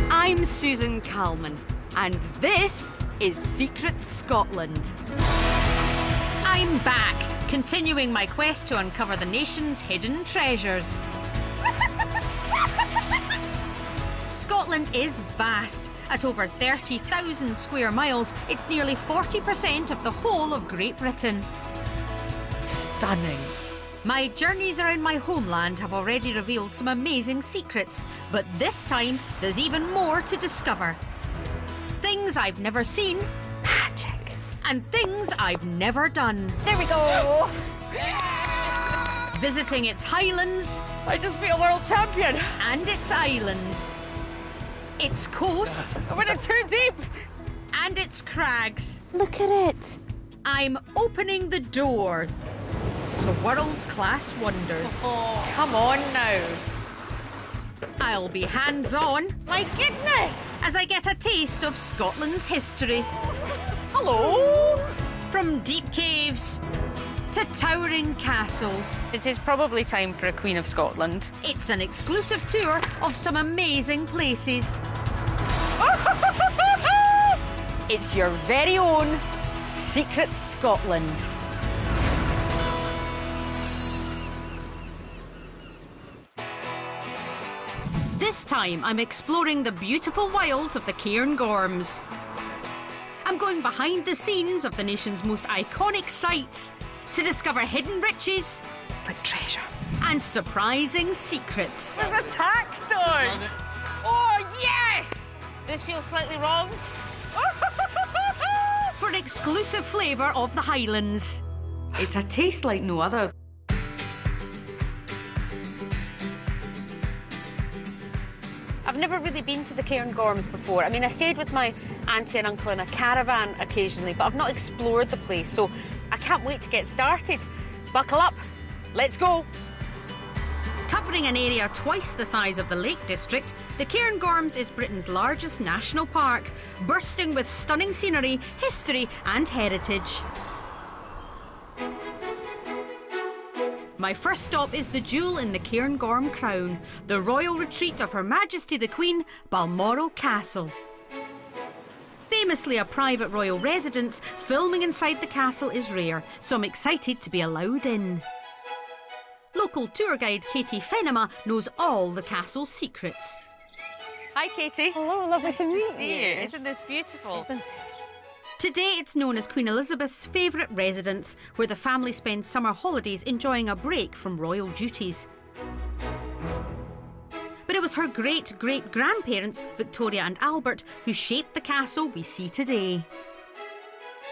I'm Susan Calman, and this is Secret Scotland. I'm back, continuing my quest to uncover the nation's hidden treasures. Scotland is vast. At over 30,000 square miles, it's nearly 40% of the whole of Great Britain. Stunning. My journeys around my homeland have already revealed some amazing secrets, but this time there's even more to discover. Things I've never seen, magic, and things I've never done. There we go. Visiting its highlands I just beat a world champion. and its islands, its coast I went in too deep. and its crags. Look at it. I'm opening the door to world-class wonders. Oh, come on now. I'll be hands-on My goodness. as I get a taste of Scotland's history. Hello. From deep caves to towering castles. It is probably time for a Queen of Scotland. It's an exclusive tour of some amazing places. It's your very own Secret Scotland. This time, I'm exploring the beautiful wilds of the Cairngorms. I'm going behind the scenes of the nation's most iconic sites to discover hidden riches, Like treasure. and surprising secrets. There's a tax dodge. Oh, yes. This feels slightly wrong. For an exclusive flavour of the Highlands. It's a taste like no other. I've never really been to the Cairngorms before. I mean, I stayed with my auntie and uncle in a caravan occasionally, but I've not explored the place, so I can't wait to get started. Buckle up. Let's go. Covering an area twice the size of the Lake District, the Cairngorms is Britain's largest national park, bursting with stunning scenery, history and heritage. My first stop is the jewel in the Cairngorm crown, the royal retreat of Her Majesty the Queen, Balmoral Castle. Famously a private royal residence, filming inside the castle is rare, so I'm excited to be allowed in. Local tour guide Katie Fenema knows all the castle's secrets. Hi, Katie. Hello, lovely to meet See you. Isn't this beautiful? Today it's known as Queen Elizabeth's favourite residence, where the family spends summer holidays enjoying a break from royal duties. But it was her great-great-grandparents, Victoria and Albert, who shaped the castle we see today.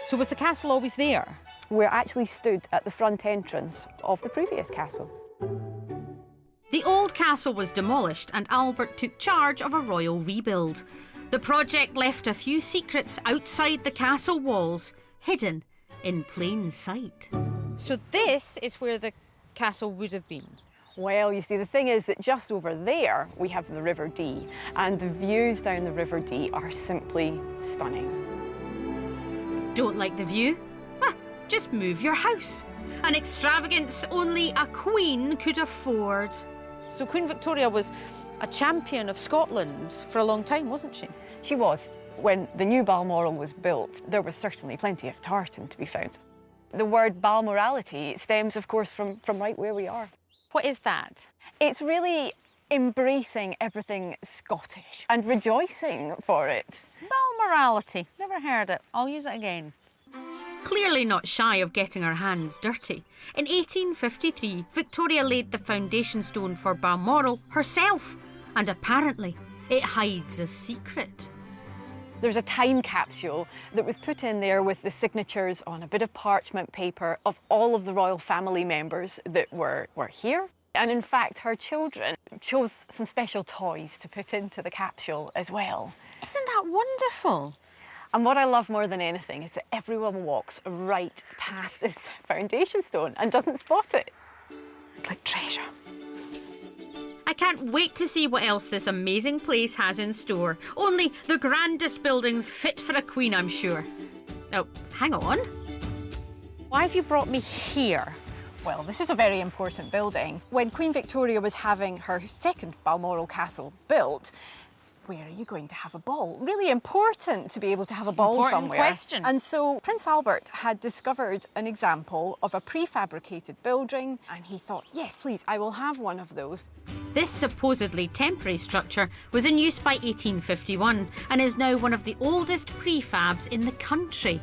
So was the castle always there? We're actually stood at the front entrance of the previous castle. The old castle was demolished and Albert took charge of a royal rebuild. The project left a few secrets outside the castle walls, hidden in plain sight. So this is where the castle would have been. Well, you see, the thing is that just over there we have the River Dee, and the views down the River Dee are simply stunning. Don't like the view? Well, just move your house. An extravagance only a queen could afford. So Queen Victoria was a champion of Scotland for a long time, wasn't she? She was. When the new Balmoral was built, there was certainly plenty of tartan to be found. The word Balmorality stems, of course, from right where we are. What is that? It's really embracing everything Scottish and rejoicing for it. Balmorality. Never heard it. I'll use it again. Clearly not shy of getting her hands dirty. In 1853, Victoria laid the foundation stone for Balmoral herself, and apparently it hides a secret. There's a time capsule that was put in there with the signatures on a bit of parchment paper of all of the royal family members that were here. And in fact, her children chose some special toys to put into the capsule as well. Isn't that wonderful? And what I love more than anything is that everyone walks right past this foundation stone and doesn't spot it. It's like treasure. I can't wait to see what else this amazing place has in store. Only the grandest buildings fit for a queen, I'm sure. Oh, hang on. Why have you brought me here? Well, this is a very important building. When Queen Victoria was having her second Balmoral Castle built, where are you going to have a ball? Really important to be able to have a ball Important somewhere. question. And so Prince Albert had discovered an example of a prefabricated building, and he thought, yes, please, I will have one of those. This supposedly temporary structure was in use by 1851 and is now one of the oldest prefabs in the country.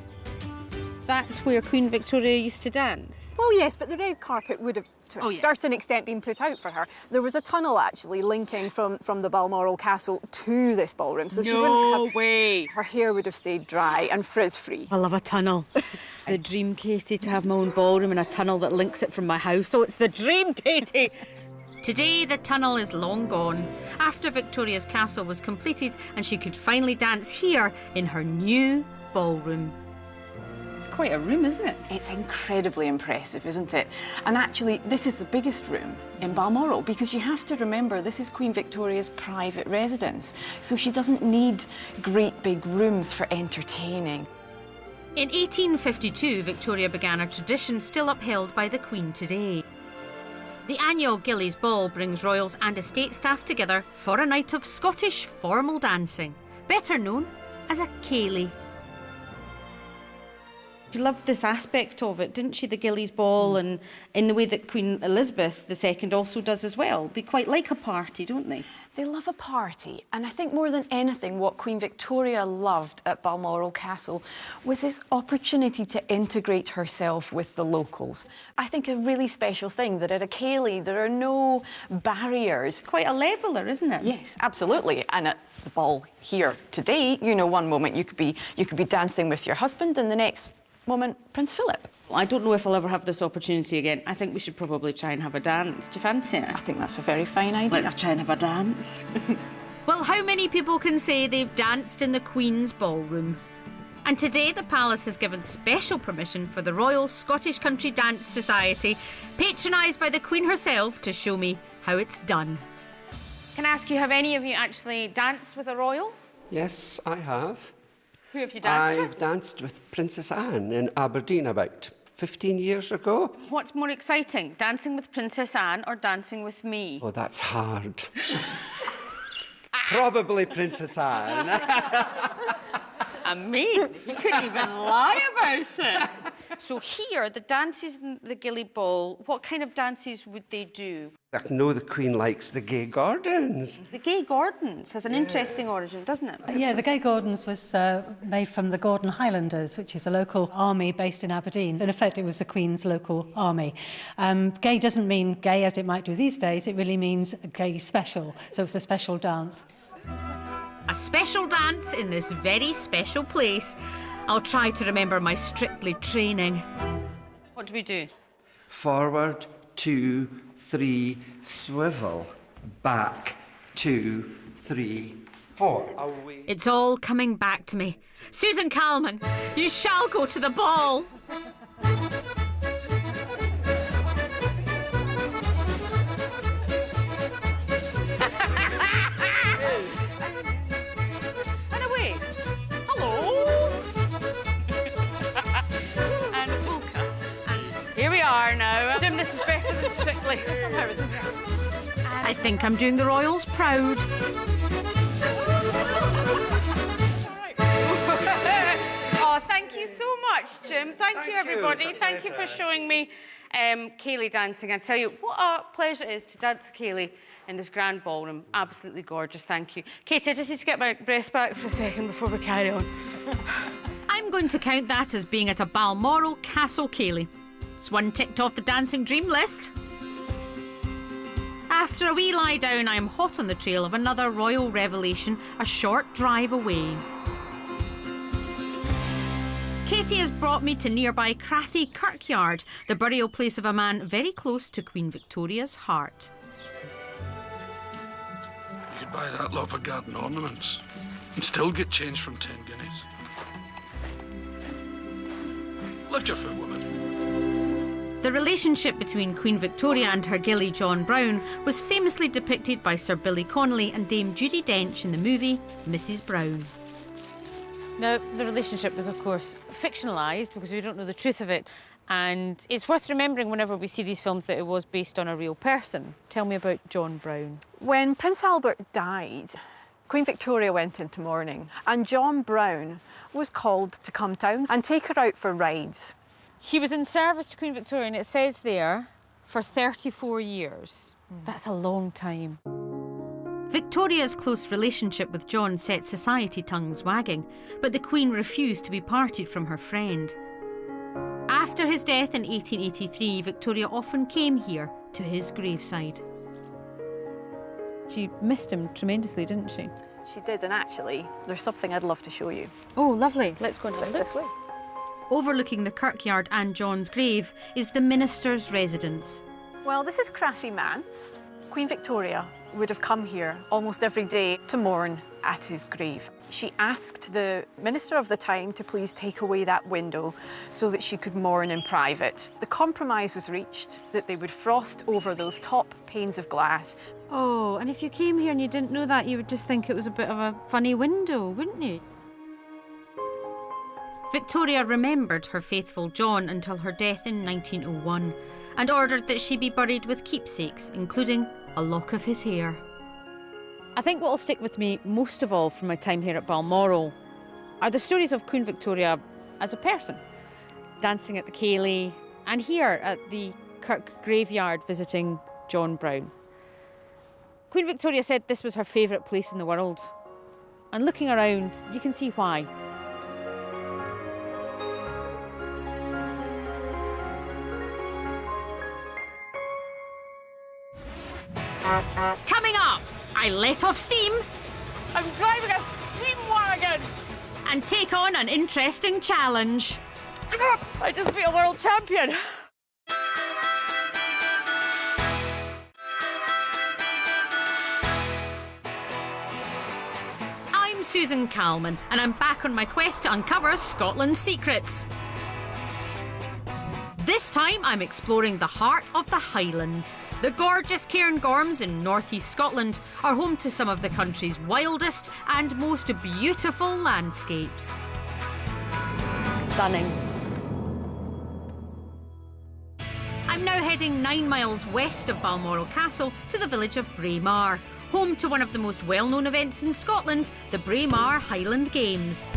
That's where Queen Victoria used to dance. Well, yes, but the red carpet would have, to a certain extent, been put out for her. There was a tunnel, actually, linking from the Balmoral Castle to this ballroom, so she wouldn't have... way. Her hair would have stayed dry and frizz-free. I love a tunnel. The dream, Katie, to have my own ballroom and a tunnel that links it from my house. So it's the dream, Katie. Today, the tunnel is long gone, after Victoria's castle was completed and she could finally dance here in her new ballroom. It's quite a room, isn't it? It's incredibly impressive, isn't it? And actually, this is the biggest room in Balmoral, because you have to remember this is Queen Victoria's private residence, so she doesn't need great big rooms for entertaining. In 1852, Victoria began a tradition still upheld by the Queen today. The annual Gillies Ball brings royals and estate staff together for a night of Scottish formal dancing, better known as a ceilidh. She loved this aspect of it, didn't she? The Gillies Ball, and in the way that Queen Elizabeth II also does as well. They quite like a party, don't they? They love a party, and I think more than anything what Queen Victoria loved at Balmoral Castle was this opportunity to integrate herself with the locals. I think a really special thing that at a ceilidh there are no barriers. Quite a leveller, isn't it? Yes, absolutely. And at the ball here today, you know, one moment you could be dancing with your husband, and the next moment Prince Philip. I don't know if I'll ever have this opportunity again. I think we should probably try and have a dance. Do you fancy it? I think that's a very fine idea. Let's try and have a dance. Well, how many people can say they've danced in the Queen's ballroom? And today the palace has given special permission for the Royal Scottish Country Dance Society, patronised by the Queen herself, to show me how it's done. Can I ask you, have any of you actually danced with a royal? Yes, I have. Who have you danced I've danced with Princess Anne in Aberdeen about 15 years ago. with? What's more exciting, dancing with Princess Anne or dancing with me? Oh, that's hard. Probably Princess Anne. I mean, you couldn't even lie about it. So here, the dances in the Gillies Ball, what kind of dances would they do? I know the Queen likes the Gay Gordons. The Gay Gordons has an interesting origin, doesn't it? Yeah, the Gay Gordons was made from the Gordon Highlanders, which is a local army based in Aberdeen. In effect, it was the Queen's local army. Gay doesn't mean gay as it might do these days. It really means gay special. So it's a special dance. A special dance in this very special place. I'll try to remember my Strictly training. What do we do? Forward, 2, 3, swivel. Back, 2, 3, 4. Away. It's all coming back to me. Susan Calman, you shall go to the ball. And away. Hello. And Wilka. And here we are now. Jim, this is better than Strictly. I think I'm doing the royals proud. Oh, thank you so much, Jim. Thank you, everybody. It's a Thank you for showing me ceilidh dancing. I tell you, what a pleasure it is to dance ceilidh in this grand ballroom. Absolutely gorgeous, thank you. Katie, I just need to get my breath back for a second before we carry on. I'm going to count that as being at a Balmoral Castle ceilidh. It's one ticked off the dancing dream list. After a wee lie down, I am hot on the trail of another royal revelation a short drive away. Katie has brought me to nearby Crathy Kirkyard, the burial place of a man very close to Queen Victoria's heart. You could buy that lot for garden ornaments and still get change from 10 guineas. Lift your foot, woman. The relationship between Queen Victoria and her gillie John Brown was famously depicted by Sir Billy Connolly and Dame Judi Dench in the movie Mrs. Brown. Now, the relationship was, of course, fictionalised because we don't know the truth of it. And it's worth remembering whenever we see these films that it was based on a real person. Tell me about John Brown. When Prince Albert died, Queen Victoria went into mourning, and John Brown was called to come down and take her out for rides. He was in service to Queen Victoria, and it says there, for 34 years. That's a long time. Victoria's close relationship with John set society tongues wagging, but the Queen refused to be parted from her friend. After his death in 1883, Victoria often came here to his graveside. She missed him tremendously, didn't she? She did, and actually, there's something I'd love to show you. Oh, lovely. Let's go and have a Just look. this way. Overlooking the kirkyard and John's grave is the minister's residence. Well, this is Crassy Manse. Queen Victoria would have come here almost every day to mourn at his grave. She asked the minister of the time to please take away that window so that she could mourn in private. The compromise was reached that they would frost over those top panes of glass. Oh, and if you came here and you didn't know that, you would just think it was a bit of a funny window, wouldn't you? Victoria remembered her faithful John until her death in 1901 and ordered that she be buried with keepsakes, including a lock of his hair. I think what will stick with me most of all from my time here at Balmoral are the stories of Queen Victoria as a person, dancing at the Ceilidh and here at the Kirk graveyard visiting John Brown. Queen Victoria said this was her favourite place in the world, and looking around you can see why. Coming up, I let off steam I'm driving a steam wagon! and take on an interesting challenge. I just beat a world champion! I'm Susan Calman, and I'm back on my quest to uncover Scotland's secrets. This time I'm exploring the heart of the Highlands. The gorgeous Cairngorms in northeast Scotland are home to some of the country's wildest and most beautiful landscapes. Stunning. I'm now heading 9 miles west of Balmoral Castle to the village of Braemar, home to one of the most well-known events in Scotland, the Braemar Highland Games.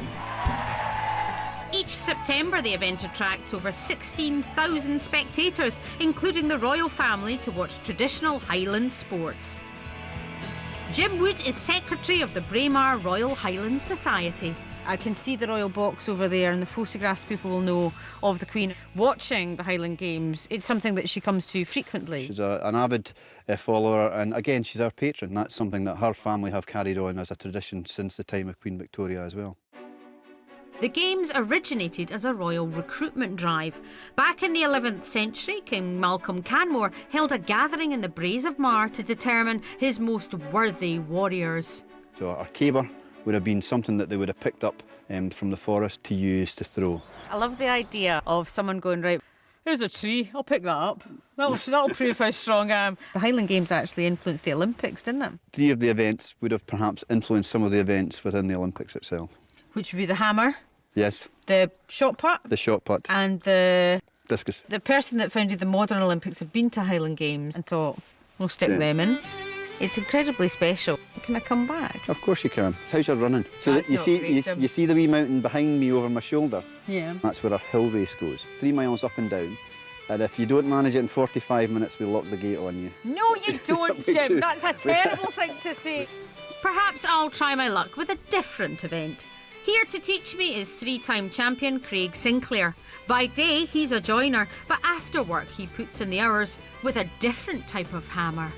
Each September, the event attracts over 16,000 spectators, including the royal family, to watch traditional Highland sports. Jim Wood is secretary of the Braemar Royal Highland Society. I can see the royal box over there and the photographs people will know of the Queen watching the Highland Games. It's something that she comes to frequently. She's an avid follower, and again, she's our patron. That's something that her family have carried on as a tradition since the time of Queen Victoria as well. The Games originated as a royal recruitment drive. Back in the 11th century, King Malcolm Canmore held a gathering in the Braes of Mar to determine his most worthy warriors. So our caber would have been something that they would have picked up from the forest to use to throw. I love the idea of someone going, right, here's a tree, I'll pick that up. That'll prove how strong I am. The Highland Games actually influenced the Olympics, didn't it? 3 of the events would have perhaps influenced some of the events within the Olympics itself. Which would be the hammer, Yes, the shot put, the shot put, and the discus. person that founded the modern Olympics had been to Highland Games and thought, we'll stick them in. It's incredibly special. Can I come back? Of course you can. It's how you're running. So That's that you not see, great, Jim. you see the wee mountain behind me over my shoulder? Yeah. That's where our hill race goes. 3 miles up and down. And if you don't manage it in 45 minutes, we'll lock the gate on you. No, you don't, We Jim. do. That's a terrible thing to say. Perhaps I'll try my luck with a different event. Here to teach me is 3-time champion Craig Sinclair. By day, he's a joiner, but after work, he puts in the hours with a different type of hammer.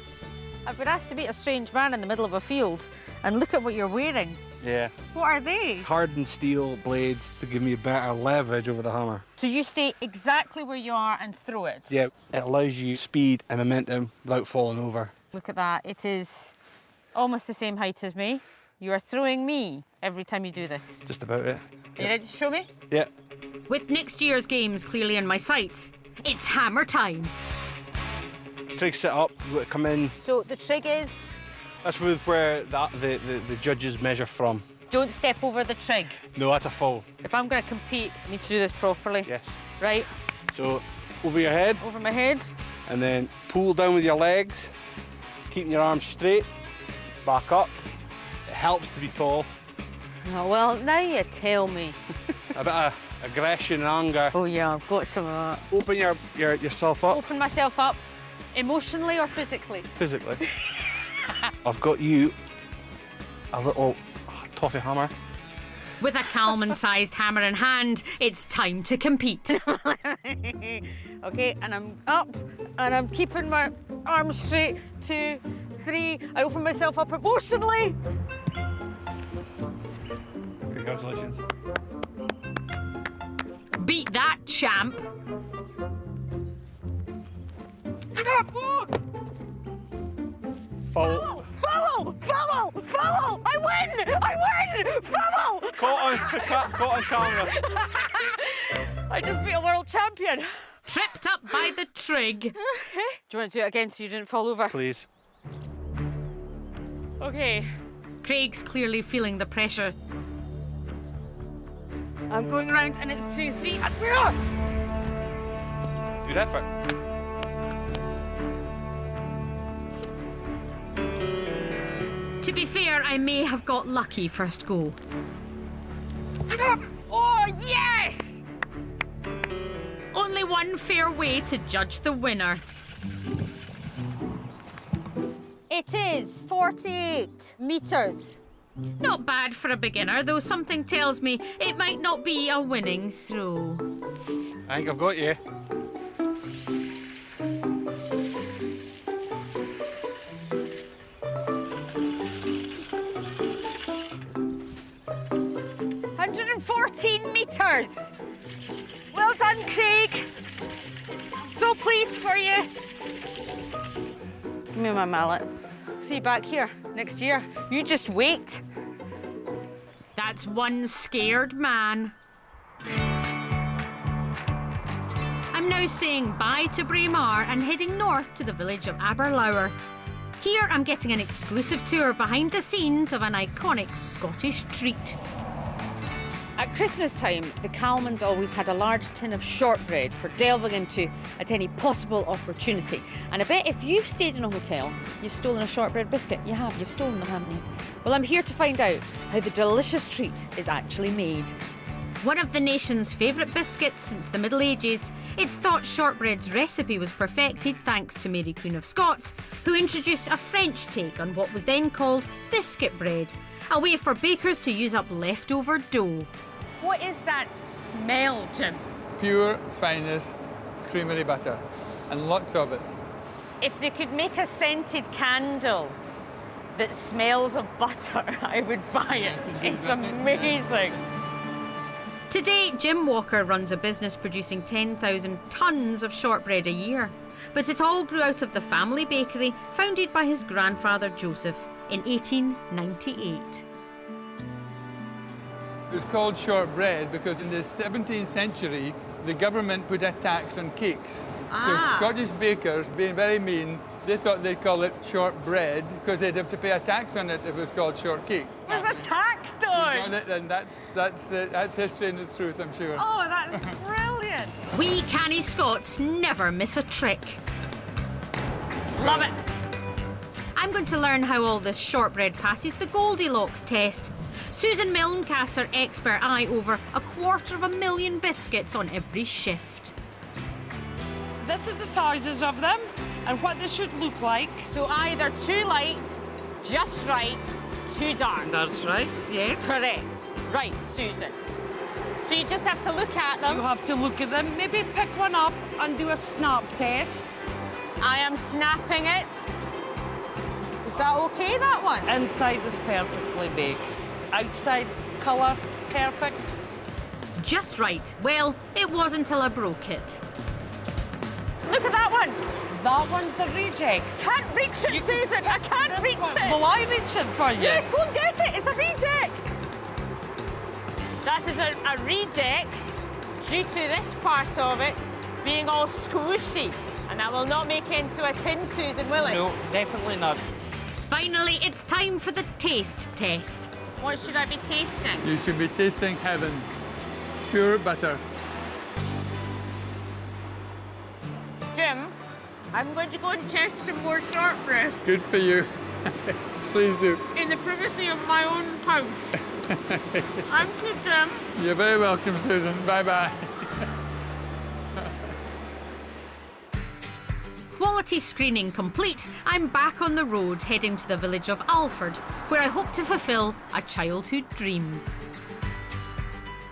I've been asked to meet a strange man in the middle of a field, and look at what you're wearing. Yeah, What are they? hardened steel blades to give me better leverage over the hammer. So you stay exactly where you are and throw it? Yeah, it allows you speed and momentum without falling over. Look at that. It is almost the same height as me. You are throwing me every time you do this. Just about it. Are you ready to show me? Yeah. With next year's games clearly in my sights, it's hammer time. Trig set up, you got to come in. So the trig is, That's where the judges measure from. don't step over the trig. No, that's a foul. If I'm going to compete, I need to do this properly. Yes. Right? So over your head, Over my head. and then pull down with your legs, keeping your arms straight, back up. It helps to be tall. Oh, well, now you tell me. A bit of aggression and anger. Oh, yeah, I've got some of that. Open yourself up Open myself up, emotionally or physically? physically. I've got you a little toffee hammer. With a Calman-sized hammer in hand, it's time to compete. Okay, and I'm up, and I'm keeping my arms straight. 2, 3. I open myself up emotionally. Congratulations. Beat that, champ. Foul. Foul! I win! Foul! Caught on camera. I just beat a world champion. Tripped up by the trig. Do you want to do it again so you didn't fall over? Please. Okay, Craig's clearly feeling the pressure. I'm going around and it's 2, 3, and Good effort. To be fair, I may have got lucky first go. Oh, yes! Only one fair way to judge the winner. It is 48 metres. Not bad for a beginner, though something tells me it might not be a winning throw. I think I've got you. Meters. Well done, Craig. So pleased for you. Give me my mallet. See you back here next year. You just wait. That's one scared man. I'm now saying bye to Braemar and heading north to the village of Aberlour. Here I'm getting an exclusive tour behind the scenes of an iconic Scottish treat. At Christmas time, the Calmans always had a large tin of shortbread for delving into at any possible opportunity. And I bet if you've stayed in a hotel, you've stolen a shortbread biscuit. You have, you've stolen them, haven't you? Well, I'm here to find out how the delicious treat is actually made. One of the nation's favourite biscuits since the Middle Ages, it's thought shortbread's recipe was perfected thanks to Mary Queen of Scots, who introduced a French take on what was then called biscuit bread, a way for bakers to use up leftover dough. What is that smell, Jim? Pure, finest creamery butter, and lots of it. If they could make a scented candle that smells of butter, I would buy it. It's amazing. Today, Jim Walker runs a business producing 10,000 tonnes of shortbread a year. But it all grew out of the family bakery founded by his grandfather Joseph in 1898. It was called shortbread because in the 17th century, the government put a tax on cakes. So Scottish bakers, being very mean, they thought they'd call it shortbread because they'd have to pay a tax on it if it was called shortcake. There's a tax on it, and that's history and the truth, I'm sure. Oh, that's brilliant. We canny Scots never miss a trick. Love it. I'm going to learn how all this shortbread passes the Goldilocks test. Susan Milne casts her expert eye over 250,000 biscuits on every shift. This is the sizes of them and what they should look like. So either too light, just right, too dark. That's right, yes. Correct. Right, Susan. So you just have to look at them. You have to look at them, maybe pick one up and do a snap test. I am snapping it. Is that okay, that one? Inside is perfectly baked. Outside, colour, perfect. Just right. Well, it was until I broke it. Look at that one. That one's a reject. Can't reach it, Susan. I can't reach it. Will I reach it for you? Yes, go and get it. It's a reject. That is a reject due to this part of it being all squishy. And that will not make it into a tin, Susan, will it? No, definitely not. Finally, it's time for the taste test. What should I be tasting? You should be tasting heaven. Pure butter. I'm going to go and test some more shortbread Good for you. Please do. in the privacy of my own house. I'm Susan. You're very welcome, Susan. Bye-bye. Quality screening complete, I'm back on the road heading to the village of Alford, where I hope to fulfil a childhood dream.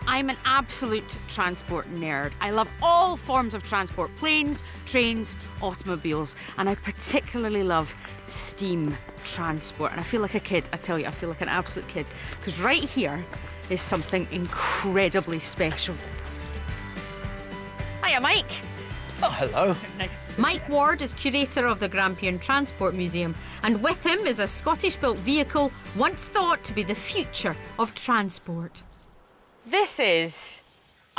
I'm an absolute transport nerd. I love all forms of transport, planes, trains, automobiles, and I particularly love steam transport. And I feel like a kid, I tell you, I feel like an absolute kid, because right here is something incredibly special. Hiya, Mike. Oh, hello. Nice. Mike Ward is curator of the Grampian Transport Museum, and with him is a Scottish-built vehicle once thought to be the future of transport. This is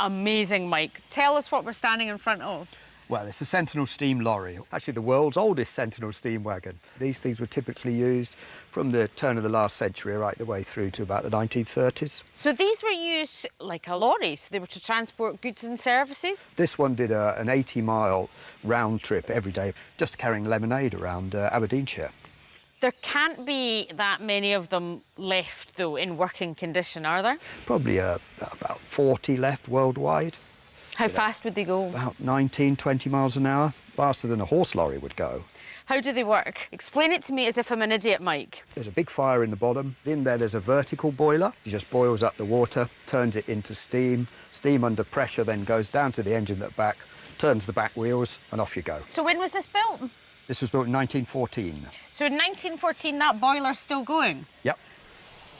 amazing, Mike. Tell us what we're standing in front of. Well, it's a Sentinel steam lorry, actually the world's oldest Sentinel steam wagon. These things were typically used from the turn of the last century right the way through to about the 1930s. So these were used like a lorry, so they were to transport goods and services? This one did an 80-mile round trip every day, just carrying lemonade around Aberdeenshire. There can't be that many of them left, though, in working condition, are there? Probably about 40 left worldwide. How fast would they go? About 19, 20 miles an hour, faster than a horse lorry would go. How do they work? Explain it to me as if I'm an idiot, Mike. There's a big fire in the bottom. In there's a vertical boiler. It just boils up the water, turns it into steam. Steam under pressure then goes down to the engine at the back, turns the back wheels, and off you go. So when was this built? This was built in 1914. So in 1914, that boiler's still going? Yep.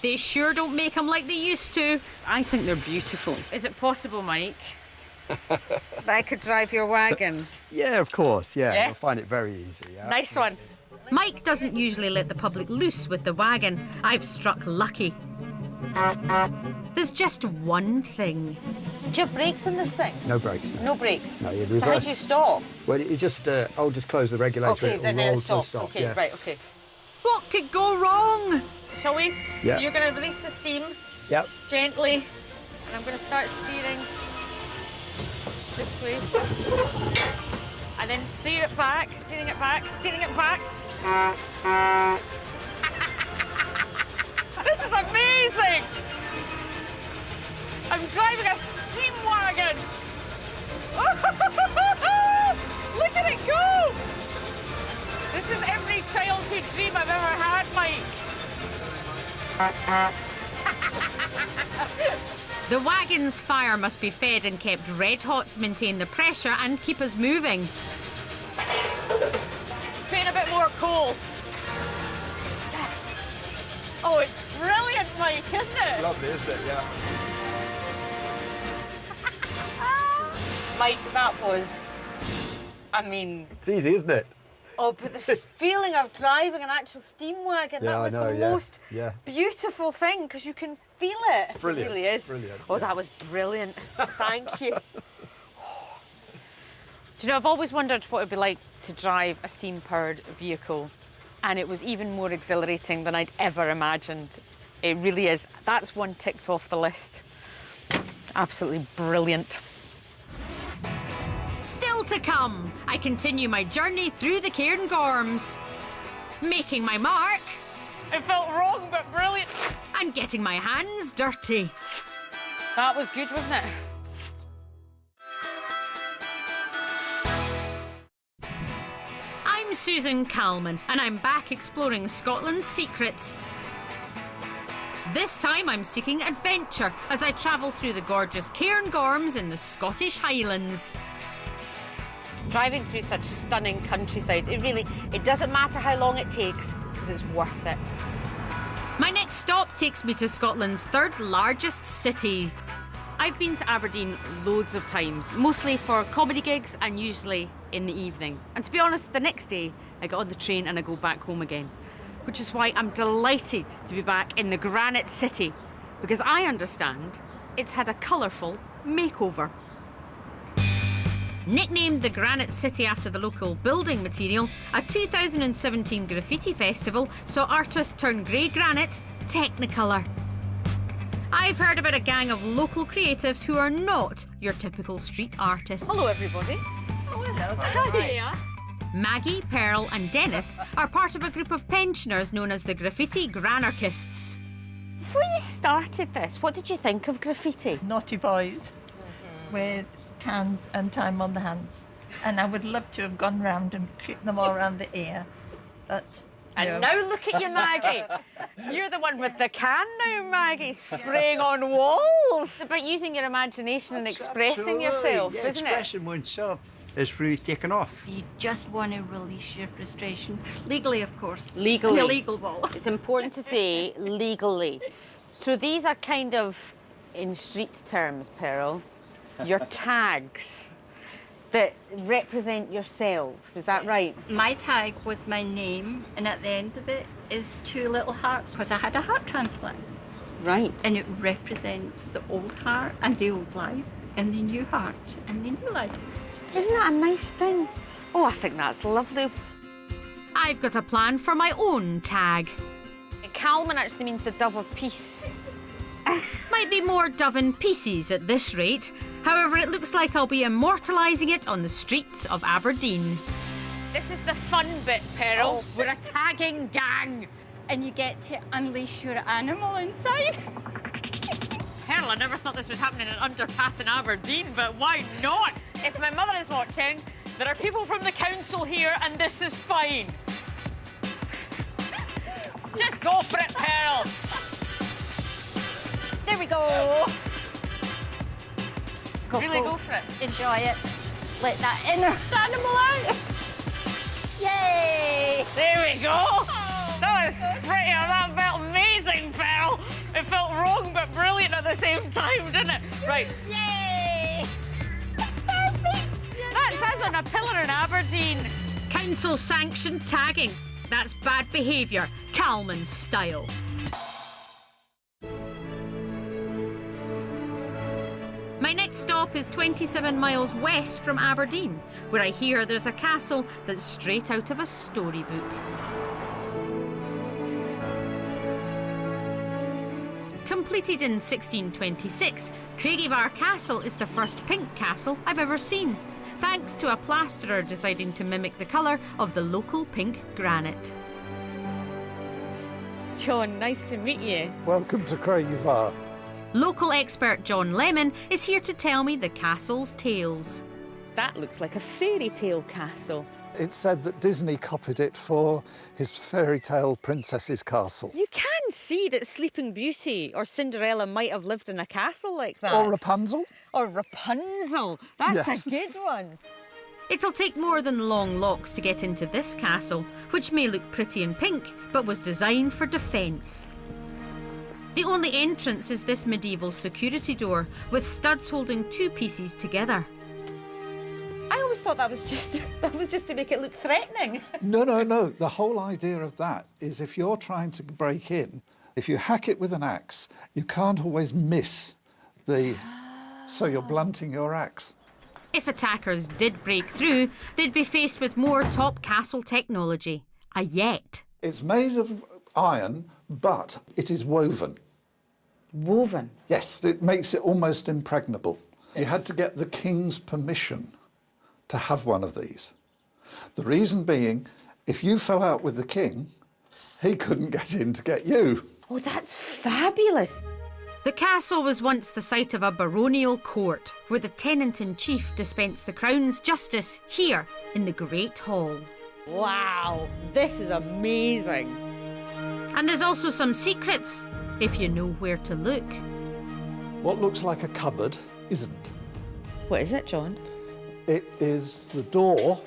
They sure don't make them like they used to. I think they're beautiful. Is it possible, Mike, that I could drive your wagon? Yeah, of course, Yeah? You'll find it very easy. Yeah? Nice one. Mike doesn't usually let the public loose with the wagon. I've struck lucky. There's just one thing. Do you have brakes on this thing? No brakes. No brakes? No, you So how reverse. do you stop? Well, you just, I'll just close the regulator. Okay, it'll then roll it to a stops. stop. Okay, Yeah. right, okay. What could go wrong? Shall we? Yeah. You're going to release the steam Yep. gently, and I'm going to start steering this way. And then steer it back, steering it back, steering it back. This is amazing! I'm driving a steam wagon! Look at it go! This is every childhood dream I've ever had, Mike. The wagon's fire must be fed and kept red hot to maintain the pressure and keep us moving. Put a bit more coal. Oh, it's brilliant, Mike, isn't it? Lovely, isn't it? Yeah. Mike, that was, I mean, It's easy, isn't it? oh, but the feeling of driving an actual steam wagon, that Yeah, I was know, the yeah. most Yeah. beautiful thing, because you can feel it. Brilliant, It really is. brilliant, Oh, yeah. that was brilliant. Thank you. Do you know, I've always wondered what it would be like to drive a steam-powered vehicle, and it was even more exhilarating than I'd ever imagined. It really is. That's one ticked off the list. Absolutely brilliant. Still to come, I continue my journey through the Cairngorms, making my mark It felt wrong, but brilliant. and getting my hands dirty. That was good, wasn't it? I'm Susan Calman, and I'm back exploring Scotland's secrets. This time I'm seeking adventure as I travel through the gorgeous Cairngorms in the Scottish Highlands. Driving through such stunning countryside, it doesn't matter how long it takes, because it's worth it. My next stop takes me to Scotland's third largest city. I've been to Aberdeen loads of times, mostly for comedy gigs and usually in the evening. And to be honest, the next day I get on the train and I go back home again. Which is why I'm delighted to be back in the Granite City, because I understand it's had a colourful makeover. Nicknamed the Granite City after the local building material, a 2017 graffiti festival saw artists turn grey granite Technicolor. I've heard about a gang of local creatives who are not your typical street artists. Hello, everybody. Oh, hello. Hi. Maggie, Pearl and Dennis are part of a group of pensioners known as the Graffiti Granarchists. Before you started this, what did you think of graffiti? Naughty boys with cans and time on the hands. And I would love to have gone round and kicked them all around the ear, but... And no. now look at you, Maggie. You're the one with the can now, Maggie, spraying on walls. It's about using your imagination and expressing yourself, isn't it? Expressing oneself is really taken off. You just want to release your frustration. Legally, of course. Legally. An illegal ball. It's important to say legally. So these are kind of, in street terms, Pearl, your tags that represent yourselves, is that right? My tag was my name, and at the end of it is two little hearts, because I had a heart transplant. Right. And it represents the old heart and the old life, and the new heart and the new life. Isn't that a nice thing? Oh, I think that's lovely. I've got a plan for my own tag. Calman actually means the dove of peace. Might be more dove in pieces at this rate. However, it looks like I'll be immortalising it on the streets of Aberdeen. This is the fun bit, Pearl. We're a tagging gang. And you get to unleash your animal inside. Pearl, I never thought this was happening in Underpass in Aberdeen, but why not? If my mother is watching, there are people from the council here and this is fine. Just go for it, Pearl. There we go. Really go for it. Enjoy it. Let that inner animal out. Yay! There we go. That was pretty. That felt amazing, Pearl. It felt wrong but brilliant at the same time, didn't it? Right. Yay! That says on a pillar in Aberdeen. Council sanctioned tagging. That's bad behaviour, Calman style. My next stop is 27 miles west from Aberdeen, where I hear there's a castle that's straight out of a storybook. Completed in 1626, Craigievar Castle is the first pink castle I've ever seen, thanks to a plasterer deciding to mimic the colour of the local pink granite. John, nice to meet you. Welcome to Craigievar. Local expert John Lemon is here to tell me the castle's tales. That looks like a fairy tale castle. It's said that Disney copied it for his fairy tale Princess's Castle. You can see that Sleeping Beauty or Cinderella might have lived in a castle like that. Or Rapunzel. Or Rapunzel. That's Yes. a good one. It'll take more than long locks to get into this castle, which may look pretty in pink, but was designed for defence. The only entrance is this medieval security door, with studs holding two pieces together. I always thought that was just to make it look threatening. No, no, no. The whole idea of that is if you're trying to break in, if you hack it with an axe, you can't always miss the... So you're blunting your axe. If attackers did break through, they'd be faced with more top castle technology. A yet. It's made of iron, but it is woven. Woven? Yes, it makes it almost impregnable. You had to get the king's permission to have one of these. The reason being, if you fell out with the king, he couldn't get in to get you. Oh, that's fabulous. The castle was once the site of a baronial court, where the tenant-in-chief dispensed the crown's justice here in the Great Hall. Wow, this is amazing. And there's also some secrets, if you know where to look. What looks like a cupboard isn't. What is it, John? It is the door.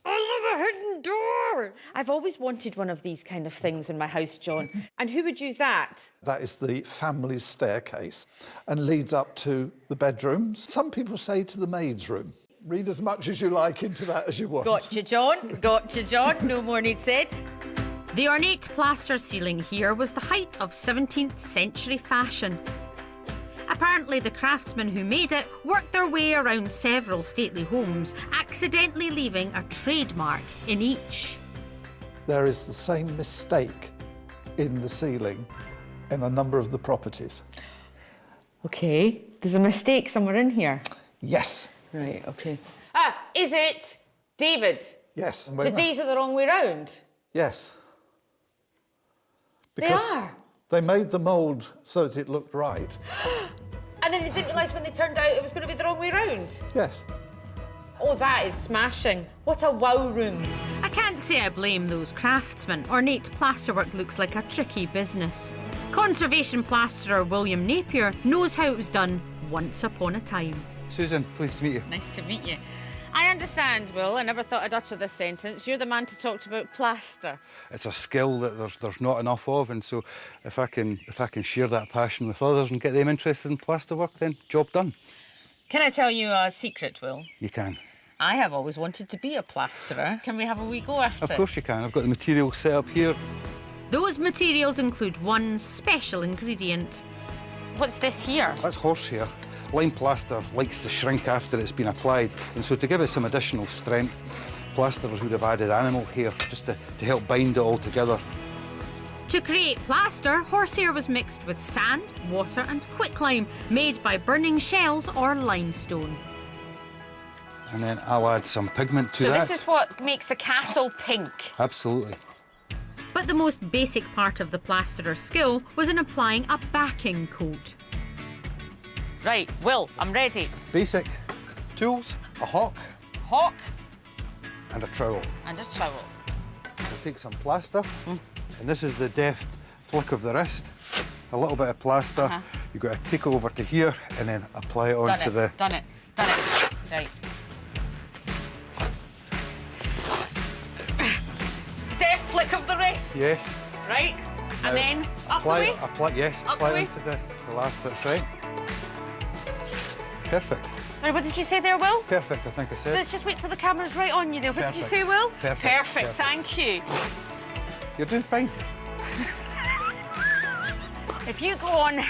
I love a hidden door. I've always wanted one of these kind of things in my house, John. And who would use that? That is the family's staircase and leads up to the bedrooms. Some people say to the maid's room. Read as much as you like into that as you want. Gotcha, John. Gotcha, John. No more need said. The ornate plaster ceiling here was the height of 17th century fashion. Apparently the craftsmen who made it worked their way around several stately homes, accidentally leaving a trademark in each. There is the same mistake in the ceiling in a number of the properties. Okay, there's a mistake somewhere in here. Yes. Right, okay. Is it David? Yes. The days are the wrong way round. Yes. They are. They made the mould so that it looked right. And then they didn't realise when they turned out it was going to be the wrong way round. Yes. Oh, that is smashing. What a wow room. I can't say I blame those craftsmen. Ornate plasterwork looks like a tricky business. Conservation plasterer William Napier knows how it was done once upon a time. Susan, pleased to meet you. Nice to meet you. I understand, Will. I never thought I'd utter this sentence. You're the man to talk to about plaster. It's a skill that there's not enough of, and so if I can share that passion with others and get them interested in plasterwork, then job done. Can I tell you a secret, Will? You can. I have always wanted to be a plasterer. Can we have a wee go at it? Of course you can. I've got the materials set up here. Those materials include one special ingredient. What's this here? That's horsehair. Lime plaster likes to shrink after it's been applied, and so to give it some additional strength, plasterers would have added animal hair just to help bind it all together. To create plaster, horsehair was mixed with sand, water and quicklime, made by burning shells or limestone. And then I'll add some pigment to So that. this is what makes the castle pink. Absolutely. But the most basic part of the plasterer's skill was in applying a backing coat. Right, Will, I'm ready. Basic tools, a hawk Hawk and a trowel. and a trowel. We'll take some plaster, and this is the deft flick of the wrist. A little bit of plaster. You've got to take it over to here and then apply it onto the... Done it. Right. Deft flick of the wrist. Yes. Right, and then up Apply, the way. apply, yes, Up apply the way. onto the last bit's right. Perfect. Now, what did you say there, Will? Perfect, I think I said. Let's just wait till the camera's right on you there. What did you say, Perfect. Will? Perfect. Thank you. You're doing fine. If you go on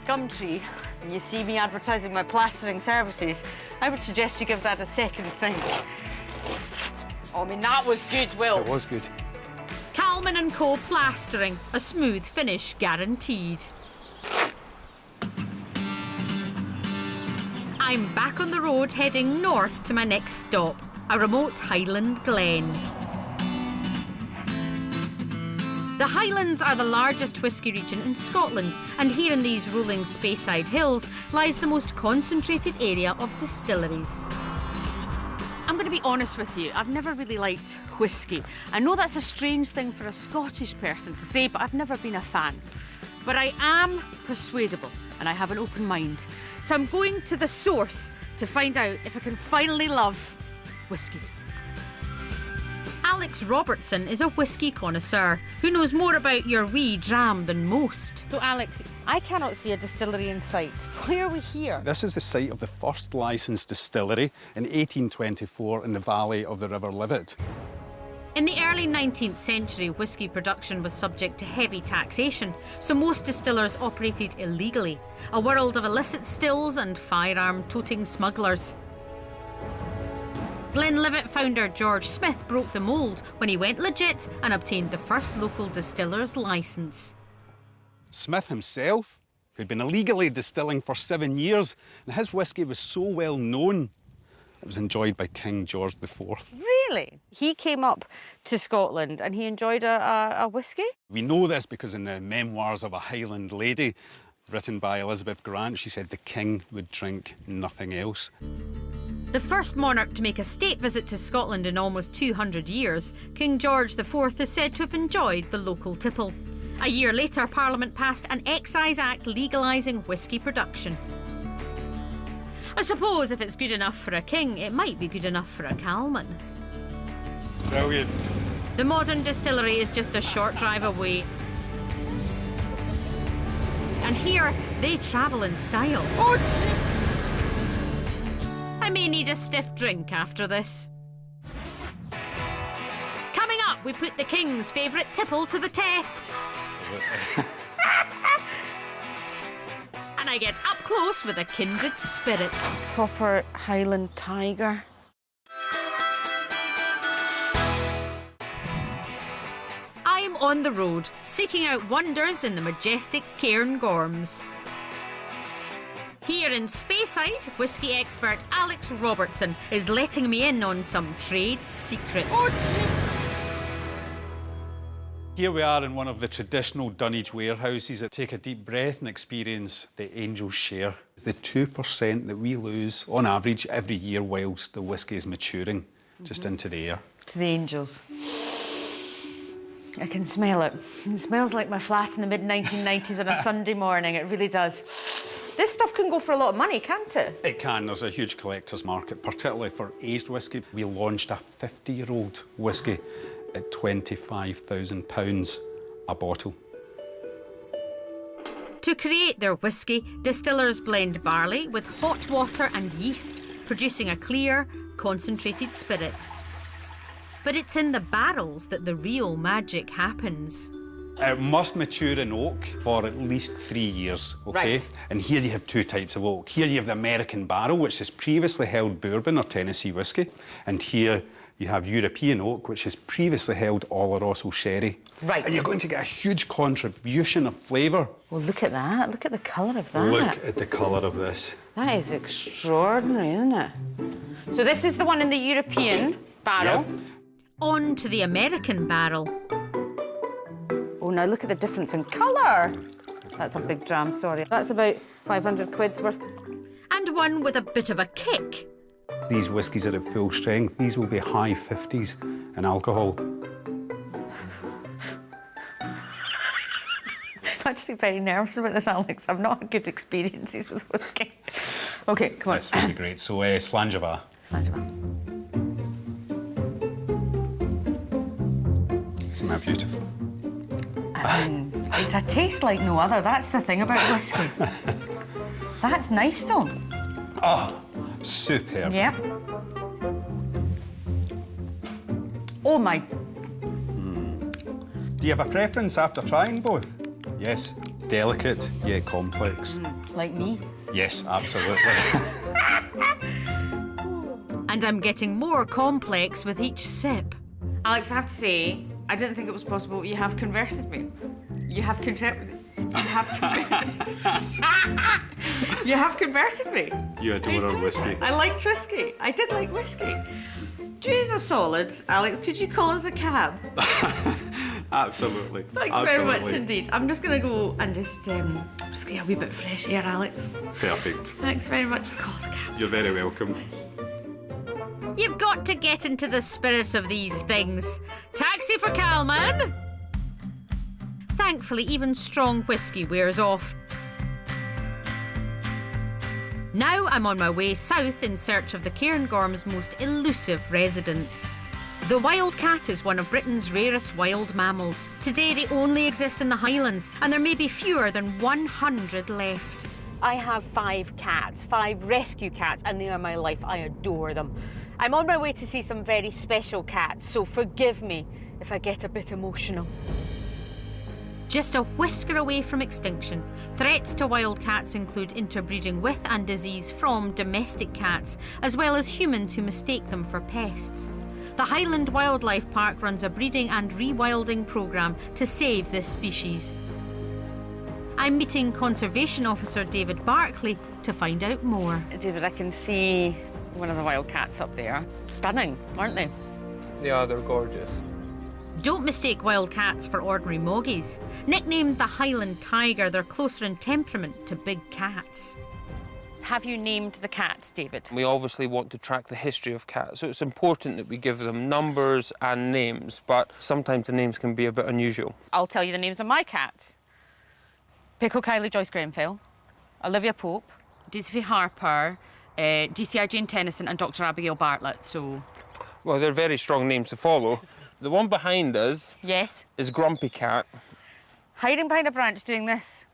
Gumtree and you see me advertising my plastering services, I would suggest you give that a second think. Oh, I mean, that was good, Will. It was good. Calman and Co. Plastering, a smooth finish guaranteed. I'm back on the road heading north to my next stop, a remote Highland glen. The Highlands are the largest whisky region in Scotland, and here in these rolling Speyside hills lies the most concentrated area of distilleries. I'm going to be honest with you, I've never really liked whisky. I know that's a strange thing for a Scottish person to say, but I've never been a fan. But I am persuadable, and I have an open mind. So I'm going to the source to find out if I can finally love whisky. Alex Robertson is a whisky connoisseur who knows more about your wee dram than most. So, Alex, I cannot see a distillery in sight. Why are we here? This is the site of the first licensed distillery in 1824 in the valley of the River Livet. In the early 19th century, whisky production was subject to heavy taxation, so most distillers operated illegally, a world of illicit stills and firearm-toting smugglers. Glenlivet founder George Smith broke the mould when he went legit and obtained the first local distiller's licence. Smith himself, who'd been illegally distilling for 7 years, and his whisky was so well known, it was enjoyed by King George IV. Really? He came up to Scotland and he enjoyed a whisky? We know this because in the Memoirs of a Highland Lady, written by Elizabeth Grant, she said the king would drink nothing else. The first monarch to make a state visit to Scotland in almost 200 years, King George IV is said to have enjoyed the local tipple. A year later, Parliament passed an Excise Act legalising whisky production. I suppose if it's good enough for a king, it might be good enough for a Calman. Brilliant. The modern distillery is just a short drive away. And here, they travel in style. I may need a stiff drink after this. Coming up, we put the King's favourite tipple to the test. And I get up close with a kindred spirit. Proper Highland tiger. I'm on the road, seeking out wonders in the majestic Cairngorms. Here in Speyside, whisky expert Alex Robertson is letting me in on some trade secrets. Here we are in one of the traditional dunnage warehouses. Take a deep breath and experience the angel's share. The 2% that we lose on average every year whilst the whisky is maturing, just into the air. To the angels. I can smell it. It smells like my flat in the mid-1990s on a Sunday morning. It really does. This stuff can go for a lot of money, can't it? It can. There's a huge collector's market, particularly for aged whisky. We launched a 50-year-old whisky at £25,000 a bottle. To create their whisky, distillers blend barley with hot water and yeast, producing a clear, concentrated spirit. But it's in the barrels that the real magic happens. It must mature in oak for at least 3 years, OK? Right. And here you have two types of oak. Here you have the American barrel, which has previously held bourbon or Tennessee whiskey. And here you have European oak, which has previously held Oloroso sherry. Right. And you're going to get a huge contribution of flavour. Well, look at that. Look at the colour of that. Look at the colour of this. That is extraordinary, isn't it? So this is the one in the European barrel. Yep. On to the American barrel. Oh, now look at the difference in colour. That's a big dram, sorry. That's about 500 quid's worth. And one with a bit of a kick. These whiskies are at full strength. These will be high 50s in alcohol. I'm actually very nervous about this, Alex. I've not had good experiences with whisky. OK, come on. That's really great. So, Slangeva. Isn't that beautiful? I mean, it's a taste like no other. That's the thing about whisky. That's nice, though. Oh, superb. Yeah. Oh, my. Do you have a preference after trying both? Yes. Delicate, yet complex. Like me. Yes, absolutely. And I'm getting more complex with each sip. Alex, I have to say, I didn't think it was possible, but you have converted me. You have converted me. You adore our whiskey. I liked whiskey. I did like whiskey. Jesus solid, Alex. Could you call us a cab? Absolutely. Thanks very much indeed. I'm just going to go and just get a wee bit of fresh air, Alex. Perfect. Thanks very much. Call us a cab. You're very welcome. You've got to get into the spirit of these things. Taxi for Calman. Thankfully, even strong whisky wears off. Now I'm on my way south in search of the Cairngorms' most elusive residents. The wild cat is one of Britain's rarest wild mammals. Today they only exist in the Highlands, and there may be fewer than 100 left. I have 5 cats, 5 rescue cats, and they are my life. I adore them. I'm on my way to see some very special cats, so forgive me if I get a bit emotional. Just a whisker away from extinction, threats to wild cats include interbreeding with and disease from domestic cats, as well as humans who mistake them for pests. The Highland Wildlife Park runs a breeding and rewilding programme to save this species. I'm meeting Conservation Officer David Barclay to find out more. David, I can see one of the wild cats up there. Stunning, aren't they? Yeah, they're gorgeous. Don't mistake wild cats for ordinary moggies. Nicknamed the Highland Tiger, they're closer in temperament to big cats. Have you named the cats, David? We obviously want to track the history of cats, so it's important that we give them numbers and names, but sometimes the names can be a bit unusual. I'll tell you the names of my cats. Pickle Kylie Joyce Grenfell, Olivia Pope, Daisy Harper, DCI Jane Tennyson and Dr. Abigail Bartlett, so... Well, they're very strong names to follow. The one behind us Yes? is Grumpy Cat. Hiding behind a branch doing this.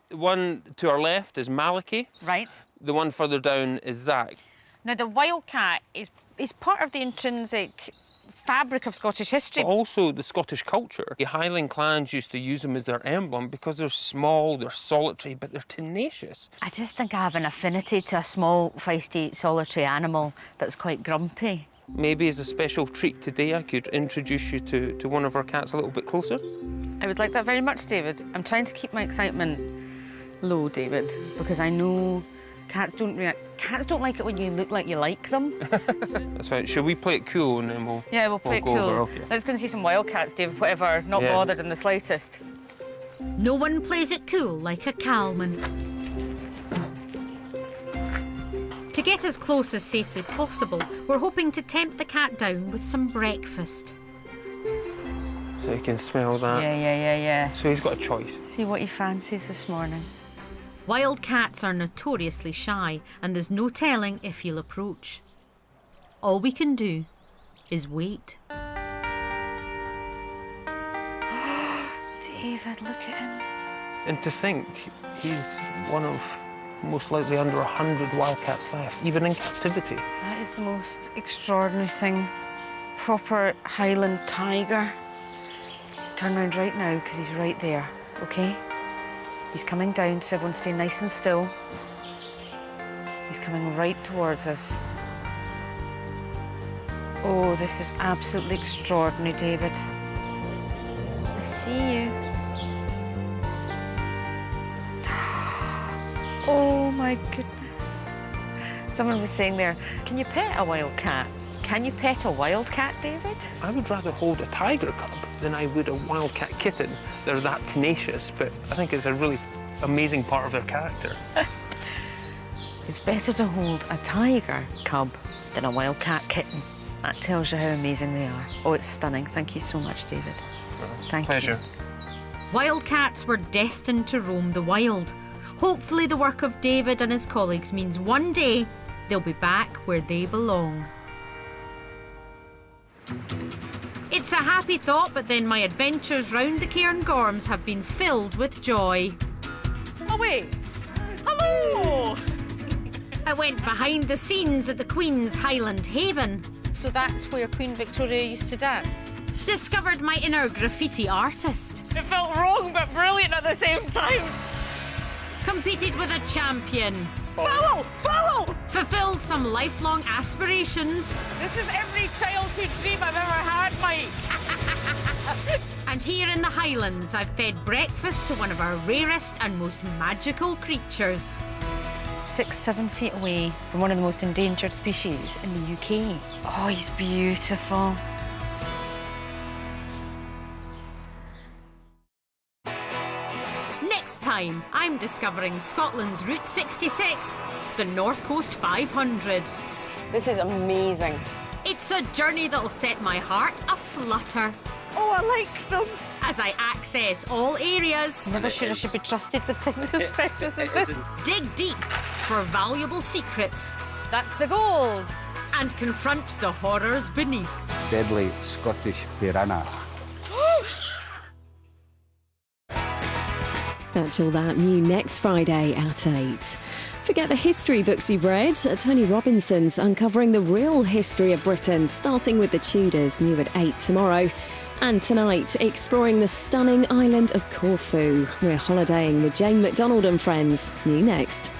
The one to our left is Malachi. Right. The one further down is Zach. Now, the wild cat is part of the intrinsic fabric of Scottish history. But also the Scottish culture. The Highland clans used to use them as their emblem because they're small, they're solitary, but they're tenacious. I just think I have an affinity to a small, feisty, solitary animal that's quite grumpy. Maybe as a special treat today, I could introduce you to one of our cats a little bit closer. I would like that very much, David. I'm trying to keep my excitement low, David, because I know cats don't react. Cats don't like it when you look like you like them. That's right. Should we play it cool and then we'll Play it go cool. over? Okay. Let's go and see some wildcats, David. Whatever, not Yeah. bothered in the slightest. No one plays it cool like a Calman. To get as close as safely possible, we're hoping to tempt the cat down with some breakfast. So you can smell that. Yeah. So he's got a choice. See what he fancies this morning. Wild cats are notoriously shy, and there's no telling if he'll approach. All we can do is wait. David, look at him. And to think, he's one of most likely under 100 wildcats left, even in captivity. That is the most extraordinary thing. Proper Highland tiger. Turn around right now, because he's right there, okay? He's coming down, so everyone stay nice and still. He's coming right towards us. Oh, this is absolutely extraordinary, David. I see you. Oh my goodness. Someone was saying there, can you pet a wild cat? Can you pet a wild cat, David? I would rather hold a tiger cub than I would a wildcat kitten. They're that tenacious, but I think it's a really amazing part of their character. It's better to hold a tiger cub than a wildcat kitten. That tells you how amazing they are. Oh, it's stunning. Thank you so much, David. Thank Pleasure. you. Wildcats were destined to roam the wild. Hopefully the work of David and his colleagues means one day they'll be back where they belong. It's a happy thought, but then my adventures round the Cairngorms have been filled with joy. Oh, wait. Hello! I went behind the scenes at the Queen's Highland Haven. So that's where Queen Victoria used to dance? Discovered my inner graffiti artist. It felt wrong, but brilliant at the same time. Competed with a champion. Foul! Foul! Fulfilled some lifelong aspirations. This is every childhood dream I've ever had, Mike. And here in the Highlands, I've fed breakfast to one of our rarest and most magical creatures. 6-7 feet away from one of the most endangered species in the UK. Oh, he's beautiful. Next time, I'm discovering Scotland's Route 66, the North Coast 500. This is amazing. It's a journey that'll set my heart aflutter. Oh, I like them. As I access all areas. Never sure I should be trusted with things as precious as this. Dig deep for valuable secrets. That's the gold. And confront the horrors beneath. Deadly Scottish piranha. That's all that new next Friday at 8. Forget the history books you've read. Tony Robinson's uncovering the real history of Britain, starting with the Tudors, new at 8 tomorrow. And tonight, exploring the stunning island of Corfu. We're holidaying with Jane McDonald and friends, new next.